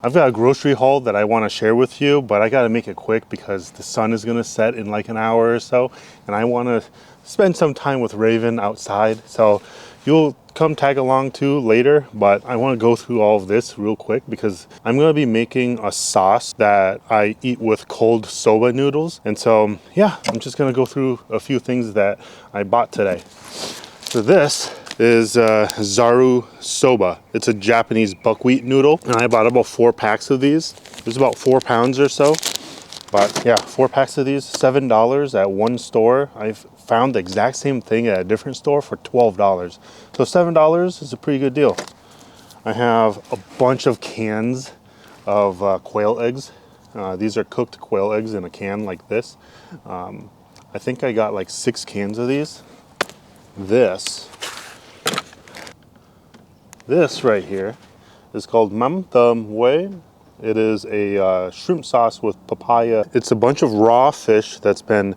I've got a grocery haul that I want to share with you, but I got to make it quick because the sun is going to set in like an hour or so, and I want to spend some time with Raven outside. So you'll come tag along too later, but I want to go through all of this real quick because I'm going to be making a sauce that I eat with cold soba noodles. And so, yeah, I'm just going to go through a few things that I bought today. So this is Zaru Soba. It's a Japanese buckwheat noodle, and I bought about 4 packs of these. There's about 4 pounds or so, but yeah, 4 packs of these, $7 at one store. I've found the exact same thing at a different store for $12. So $7 is a pretty good deal. I have a bunch of cans of quail eggs. These are cooked quail eggs in a can like this. I think I got like 6 cans of these. This right here is called Mam Tam Wei. It is a shrimp sauce with papaya. It's a bunch of raw fish that's been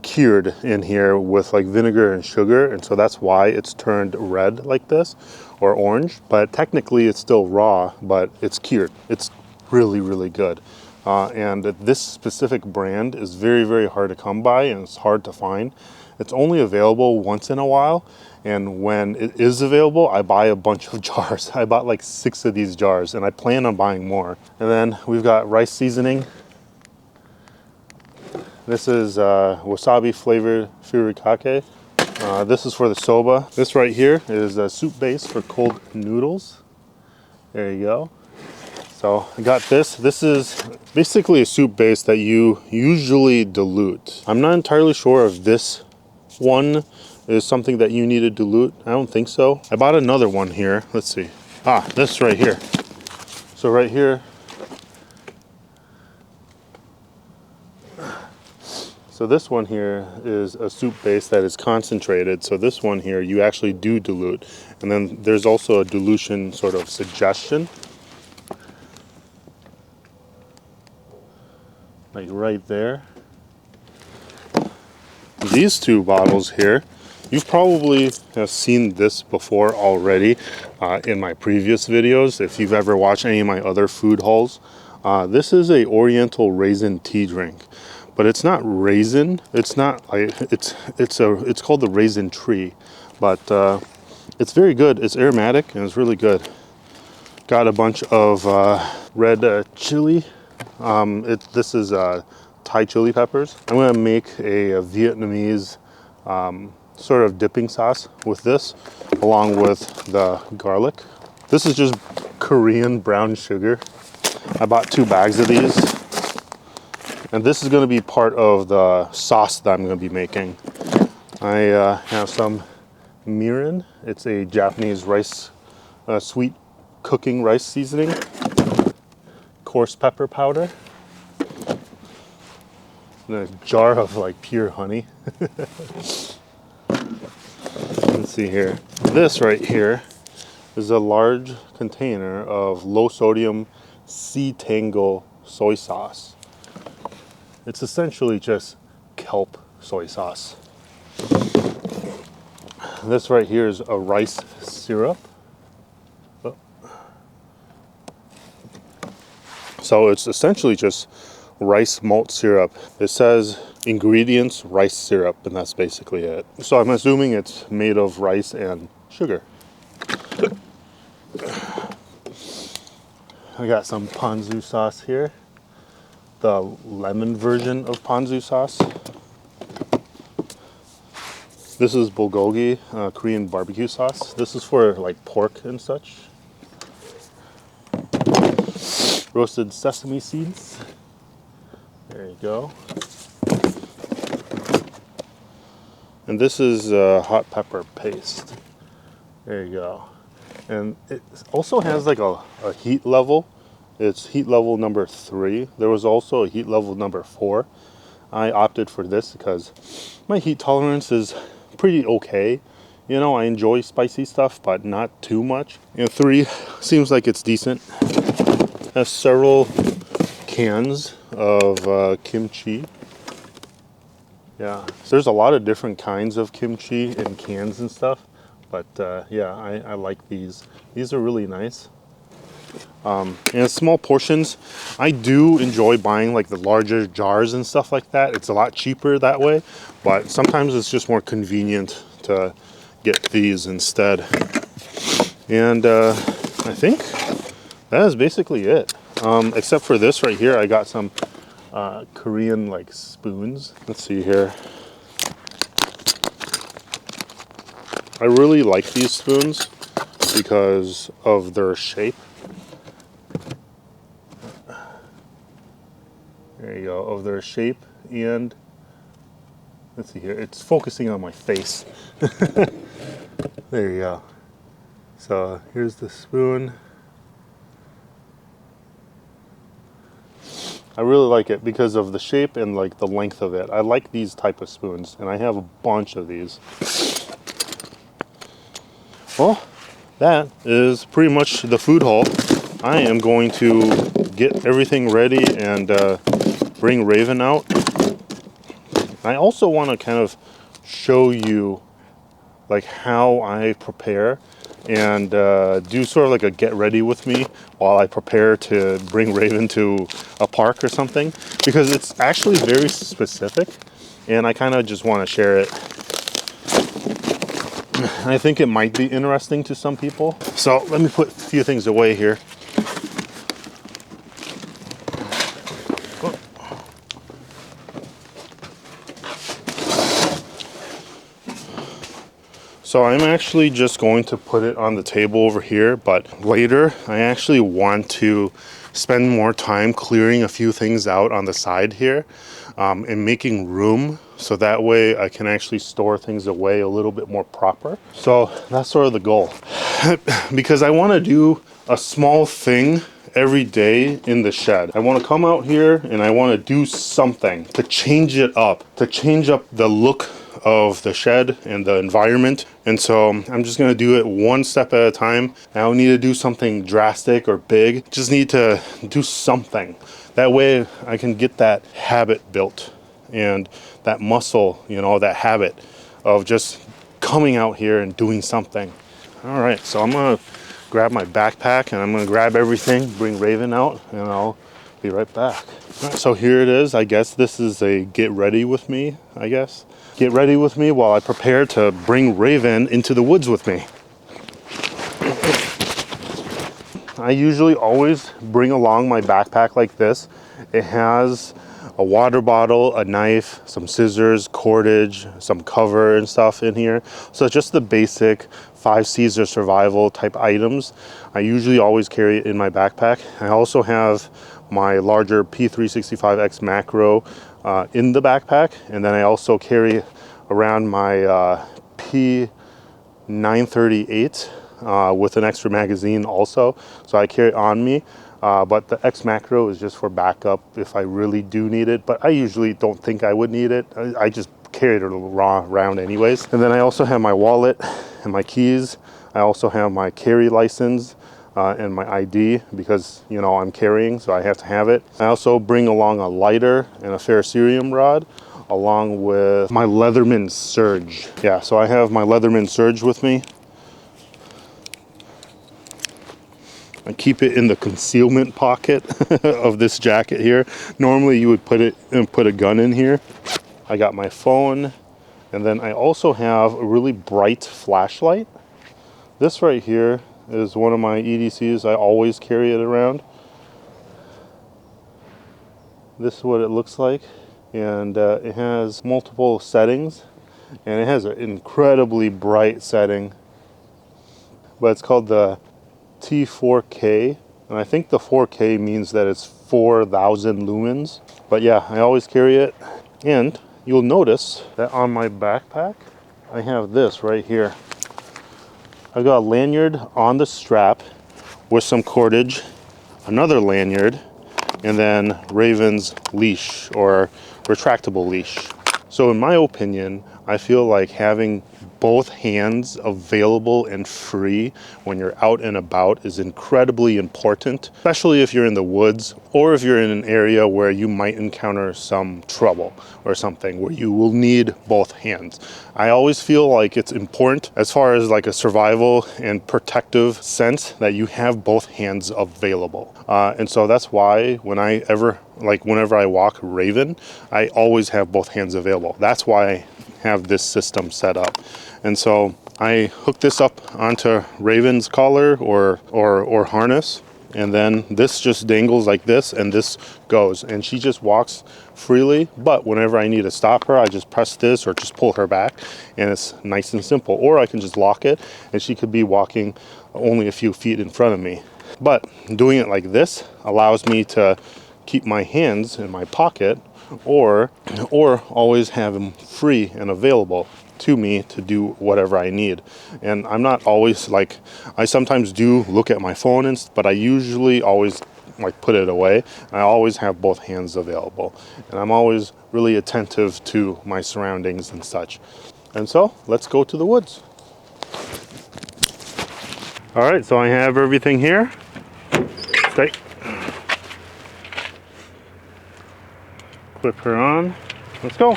cured in here with like vinegar and sugar, and so that's why it's turned red like this, or orange. But technically it's still raw, but it's cured. It's really, really good. And this specific brand is very, very hard to come by, and it's hard to find. It's only available once in a while, and when it is available, I buy a bunch of jars. I bought like 6 of these jars, and I plan on buying more. And then we've got rice seasoning. This is wasabi flavored furikake. This is for the soba. This right here is a soup base for cold noodles. There you go. So I got this. This is basically a soup base that you usually dilute. I'm not entirely sure if this one is something that you need to dilute. I don't think so. I bought another one here. Let's see. This right here. So right here. So this one here is a soup base that is concentrated. So this one here you actually do dilute. And then there's also a dilution sort of suggestion. Like right there. These 2 bottles here, you've probably seen this before already in my previous videos if you've ever watched any of my other food hauls. This is a Oriental raisin tea drink, but it's not raisin. It's not like it's called the raisin tree, but it's very good. It's aromatic and it's really good. Got a bunch of red chili. This is Thai chili peppers. I'm gonna make a Vietnamese sort of dipping sauce with this, along with the garlic. This is just Korean brown sugar. I bought 2 bags of these, and this is gonna be part of the sauce that I'm gonna be making. I have some mirin. It's a Japanese rice, sweet cooking rice seasoning. Coarse pepper powder. And a jar of like pure honey. Let's see here. This right here is a large container of low sodium sea tango soy sauce. It's essentially just kelp soy sauce. This right here is a rice syrup. So it's essentially just rice malt syrup. It says ingredients rice syrup, and that's basically it. So I'm assuming it's made of rice and sugar. I got some ponzu sauce here, the lemon version of ponzu sauce. This is bulgogi, Korean barbecue sauce. This is for like pork and such. Roasted sesame seeds. There you go. And this is hot pepper paste. There you go. And it also has like a heat level. It's heat level number 3. There was also a heat level number 4. I opted for this because my heat tolerance is pretty okay. You know, I enjoy spicy stuff, but not too much. 3 seems like it's decent. Has several cans of kimchi. Yeah, so there's a lot of different kinds of kimchi in cans and stuff, but yeah, I like these. These are really nice. And small portions. I do enjoy buying like the larger jars and stuff like that. It's a lot cheaper that way, but sometimes it's just more convenient to get these instead. And I think that is basically it. Except for this right here, I got some Korean like spoons. Let's see here. I really like these spoons because of their shape. There you go, of their shape, and let's see here, it's focusing on my face. There you go. So here's the spoon. I really like it because of the shape and like the length of it. I like these type of spoons, and I have a bunch of these. Well, that is pretty much the food haul. I am going to get everything ready and bring Raven out. I also want to kind of show you like how I prepare and do sort of like a get ready with me while I prepare to bring Raven to a park or something, because it's actually very specific and I kind of just want to share it. I think it might be interesting to some people. So let me put a few things away here. So I'm actually just going to put it on the table over here, but later I actually want to spend more time clearing a few things out on the side here and making room, so that way I can actually store things away a little bit more proper. So that's sort of the goal. Because I want to do a small thing every day in the shed. I want to come out here and I want to do something to change it up, to change up the look of the shed and the environment. And so I'm just going to do it one step at a time. I don't need to do something drastic or big. Just need to do something. That way I can get that habit built and that muscle, you know, that habit of just coming out here and doing something. All right, so I'm going to grab my backpack and I'm going to grab everything, bring Raven out, and I'll be right back. All right, so here it is. I guess this is a get ready with me, I guess. Get ready with me while I prepare to bring Raven into the woods with me. I usually always bring along my backpack like this. It has a water bottle, a knife, some scissors, cordage, some cover and stuff in here. So just the basic 5 C's of survival type items. I usually always carry it in my backpack. I also have my larger P365X macro in the backpack, and then I also carry around my P938 with an extra magazine also, so I carry it on me. But the X macro is just for backup if I really do need it, but I usually don't think I would need it. I just carry it around anyways. And then I also have my wallet and my keys. I also have my carry license and my ID, because, you know, I'm carrying, so I have to have it. I also bring along a lighter and a ferrocerium rod, along with my Leatherman Surge. Yeah, so I have my Leatherman Surge with me. I keep it in the concealment pocket of this jacket here. Normally you would put a gun in here. I got my phone, and then I also have a really bright flashlight. This right here is one of my EDCs. I always carry it around. This is what it looks like, and it has multiple settings, and it has an incredibly bright setting, but it's called the T4K, and I think the 4K means that it's 4,000 lumens. But yeah, I always carry it. And you'll notice that on my backpack I have this right here. I've got a lanyard on the strap with some cordage, another lanyard, and then Raven's leash or retractable leash. So in my opinion, I feel like having both hands available and free when you're out and about is incredibly important, especially if you're in the woods or if you're in an area where you might encounter some trouble or something where you will need both hands. I always feel like it's important as far as like a survival and protective sense that you have both hands available. And so that's why whenever I walk Raven, I always have both hands available. That's why I have this system set up. And so I hook this up onto Raven's collar or harness, and then this just dangles like this and this goes, and she just walks freely. But whenever I need to stop her, I just press this or just pull her back, and it's nice and simple. Or I can just lock it and she could be walking only a few feet in front of me. But doing it like this allows me to keep my hands in my pocket or always have them free and available to me to do whatever I need. And I'm not always like, I sometimes do look at my phone, but I usually always like put it away. I always have both hands available, and I'm always really attentive to my surroundings and such. And so let's go to the woods. All right, so I have everything here. Stay. Clip her on. Let's go.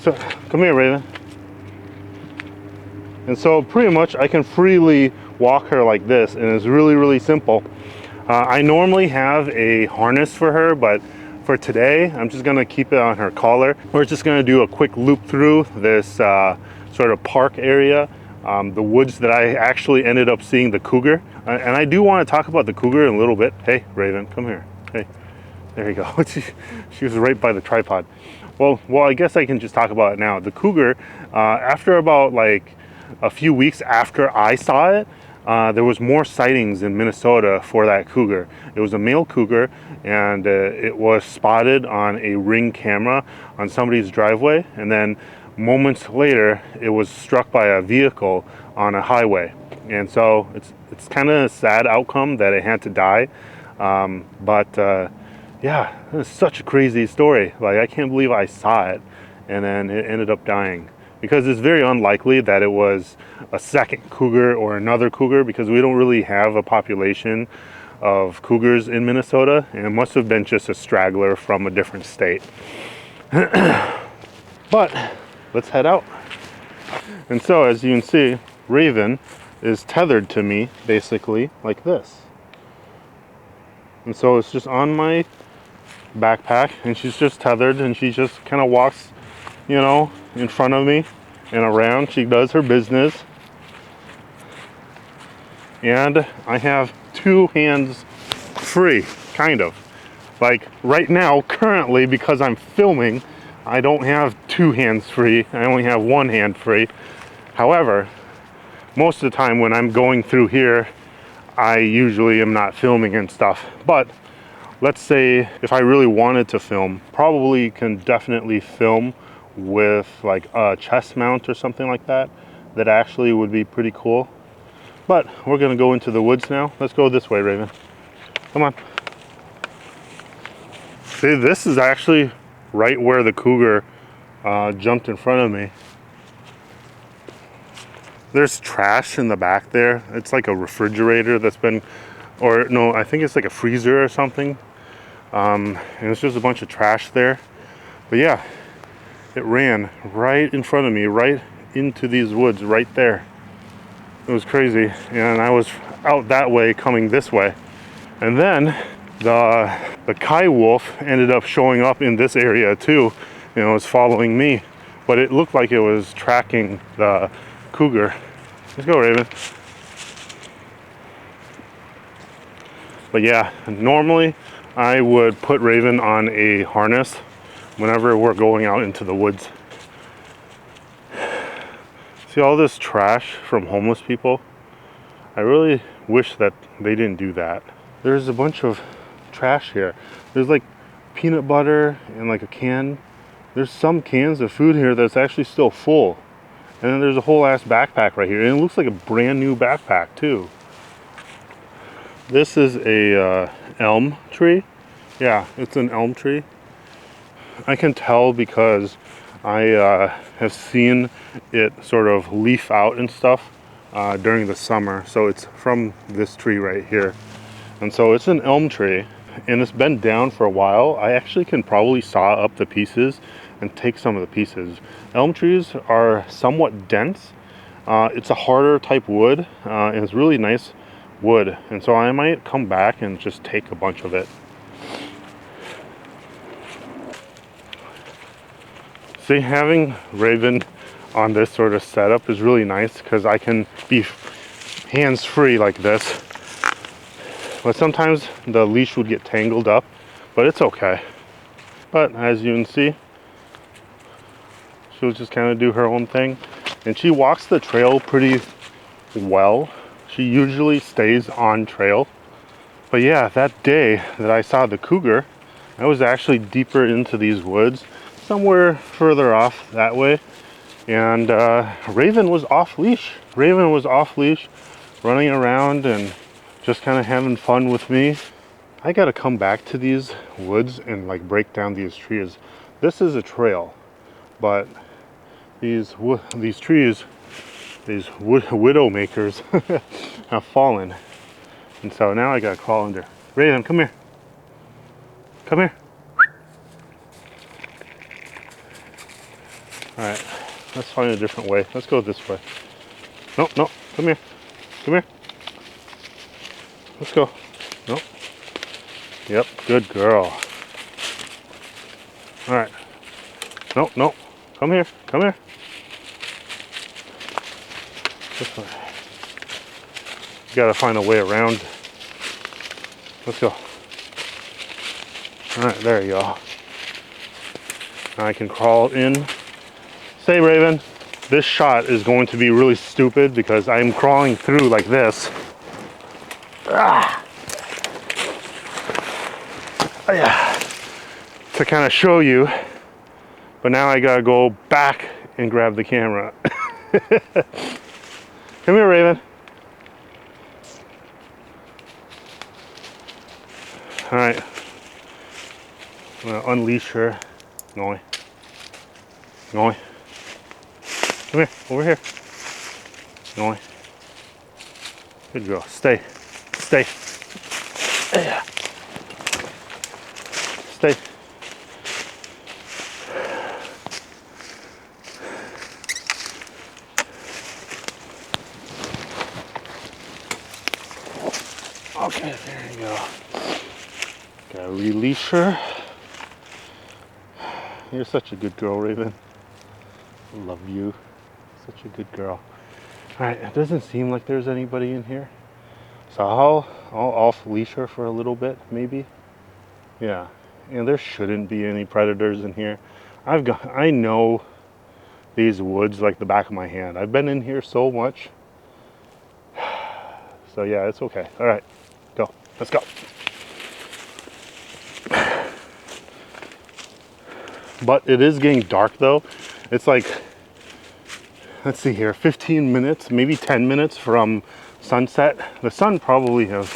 So, come here, Raven. And so pretty much I can freely walk her like this, and it's really, really simple. I normally have a harness for her, but for today, I'm just gonna keep it on her collar. We're just gonna do a quick loop through this sort of park area, the woods that I actually ended up seeing the cougar. And I do wanna talk about the cougar in a little bit. Hey, Raven, come here. Hey, there you go. She was right by the tripod. Well, I guess I can just talk about it now. The cougar, after about like a few weeks after I saw it, there was more sightings in Minnesota for that cougar. It was a male cougar, and it was spotted on a Ring camera on somebody's driveway, and then moments later it was struck by a vehicle on a highway. And so it's kind of a sad outcome that it had to die, yeah, it's such a crazy story. Like, I can't believe I saw it and then it ended up dying, because it's very unlikely that it was a second cougar or another cougar, because we don't really have a population of cougars in Minnesota, and it must have been just a straggler from a different state. But let's head out. And so as you can see, Raven is tethered to me basically like this. And so it's just on my backpack, and she's just tethered, and she just kind of walks, you know, in front of me and around. She does her business. And I have two hands free, kind of. Like right now, currently, because I'm filming, I don't have two hands free. I only have one hand free. However, most of the time when I'm going through here, I usually am not filming and stuff. But let's say if I really wanted to film, probably can definitely film with like a chest mount or something like that. That actually would be pretty cool. But we're gonna go into the woods now. Let's go this way, Raven. Come on. See, this is actually right where the cougar jumped in front of me. There's trash in the back there. It's like a refrigerator that's been, or no, I think it's like a freezer or something. And it's just a bunch of trash there. But yeah, it ran right in front of me, right into these woods right there. It was crazy. And I was out that way coming this way. And then the Kai wolf ended up showing up in this area too. You know, it was following me. But it looked like it was tracking the cougar. Let's go, Raven. But yeah, normally I would put Raven on a harness whenever we're going out into the woods. See all this trash from homeless people? I really wish that they didn't do that. There's a bunch of trash here. There's like peanut butter and like a can. There's some cans of food here that's actually still full. And then there's a whole ass backpack right here. And it looks like a brand new backpack too. This is a elm tree. Yeah, it's an elm tree. I can tell because I have seen it sort of leaf out and stuff during the summer. So it's from this tree right here. And so it's an elm tree and it's been down for a while. I actually can probably saw up the pieces and take some of the pieces. Elm trees are somewhat dense. It's a harder type wood and it's really nice wood. And so I might come back and just take a bunch of it. See, having Raven on this sort of setup is really nice because I can be hands-free like this. But sometimes the leash would get tangled up, but it's okay. But as you can see, she'll just kind of do her own thing. And she walks the trail pretty well. She usually stays on trail. But yeah, that day that I saw the cougar, I was actually deeper into these woods, somewhere further off that way. And Raven was off leash. Raven was off leash, running around and just kind of having fun with me. I gotta come back to these woods and like break down these trees. This is a trail, but these trees, these widow makers have fallen. And so now I gotta crawl under. Raven, come here. Come here. All right, let's find a different way. Let's go this way. No, no, come here. Come here. Let's go. No. Yep, good girl. All right. No, no. Come here. Come here. This way. You gotta find a way around. Let's go. All right, there you go. Now I can crawl in. Say, Raven, this shot is going to be really stupid because I'm crawling through like this. Ah. Oh, yeah. To kind of show you, but now I gotta go back and grab the camera. Come here, Raven. All right, I'm gonna unleash her. Noi. Noi. Come here, over here. Noi. Good girl. Stay. Stay. Yeah. Stay. Okay, there you go. Gotta release her. You're such a good girl, Raven. I love you. Such a good girl. Alright, it doesn't seem like there's anybody in here. So I'll off leash her for a little bit, maybe. Yeah. And there shouldn't be any predators in here. I know these woods like the back of my hand. I've been in here so much. So yeah, it's okay. Alright, go. Let's go. But it is getting dark though. It's like, let's see here, 15 minutes, maybe 10 minutes from sunset. The sun probably has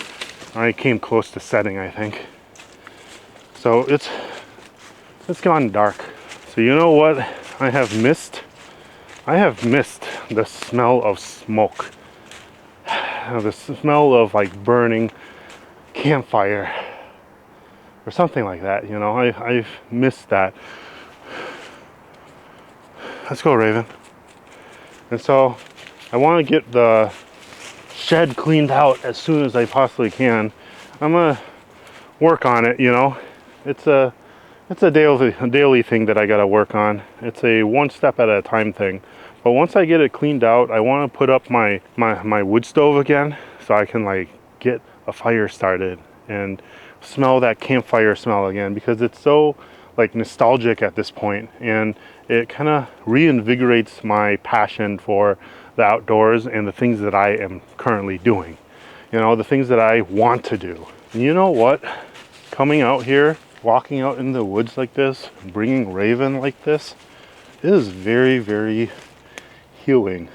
already came close to setting, I think. So it's gone dark. So you know what I have missed? I have missed the smell of smoke. The smell of like burning campfire or something like that, you know. I've missed that. Let's go, Raven. And so I want to get the shed cleaned out as soon as I possibly can. I'm gonna work on it, you know. It's a daily thing that I gotta work on. It's a one step at a time thing. But once I get it cleaned out, I want to put up my wood stove again so I can like get a fire started and smell that campfire smell again, because it's so like nostalgic at this point, and it kind of reinvigorates my passion for the outdoors and the things that I am currently doing, you know, the things that I want to do. And you know what, coming out here, walking out in the woods like this, bringing Raven like this, it is very, very healing.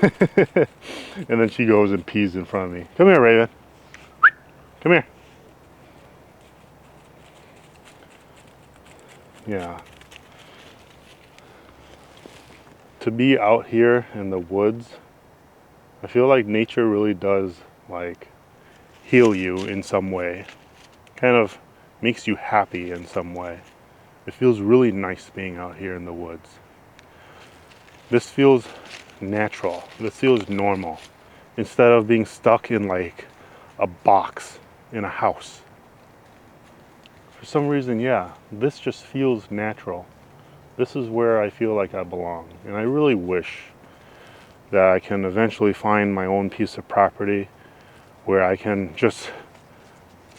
And then she goes and pees in front of me. Come here, Raven. Come here. Yeah. to be out here in the woods, I feel like nature really does like heal you in some way. Kind of makes you happy in some way. It feels really nice being out here in the woods. This feels natural. This feels normal. Instead of being stuck in like a box in a house. For some reason, yeah, this just feels natural. This is where I feel like I belong. And I really wish that I can eventually find my own piece of property where I can just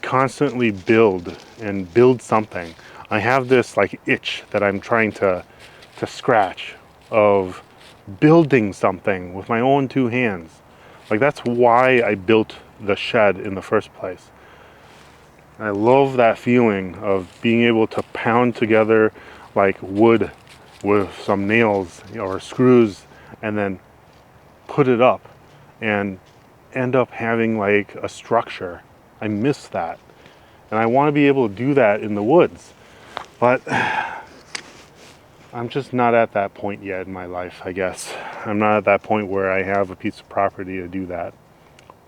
constantly build and build something. I have this like itch that I'm trying to scratch of building something with my own two hands. Like that's why I built the shed in the first place. I love that feeling of being able to pound together like wood with some nails or screws and then put it up and end up having like a structure. I miss that. And I want to be able to do that in the woods. But I'm just not at that point yet in my life, I guess. I'm not at that point where I have a piece of property to do that.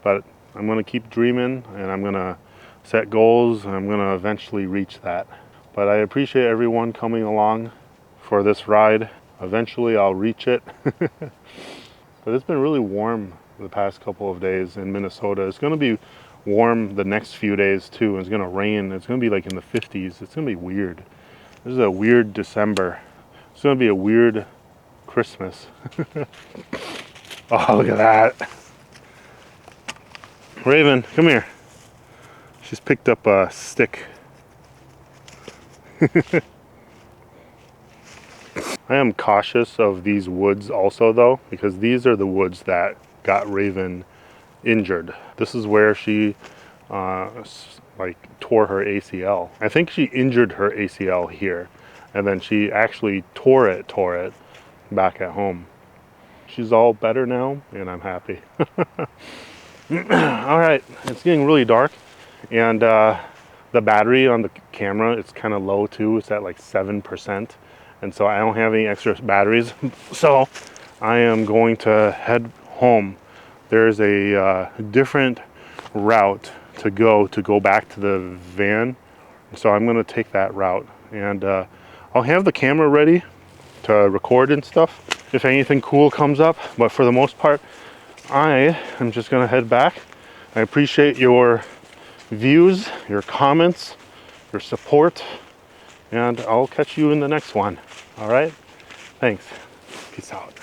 But I'm going to keep dreaming, and I'm going to set goals, and I'm going to eventually reach that. But I appreciate everyone coming along for this ride. Eventually I'll reach it. But it's been really warm the past couple of days in Minnesota. It's going to be warm the next few days too. It's going to rain. It's going to be like in the 50s. It's going to be weird. This is a weird December. It's going to be a weird Christmas. Oh, look at that. Raven, come here. She's picked up a stick. I am cautious of these woods also though, because these are the woods that got Raven injured. This is where she like tore her ACL. I think she injured her ACL here, and then she actually tore it back at home. She's all better now, and I'm happy. All right, it's getting really dark, and the battery on the camera, it's kind of low too. It's at like 7%, and so I don't have any extra batteries. So I am going to head home. There's a different route to go back to the van, so I'm going to take that route, and I'll have the camera ready to record and stuff if anything cool comes up, but for the most part I am just going to head back. I appreciate your views, your comments, your support, and I'll catch you in the next one. All right, thanks. Peace out.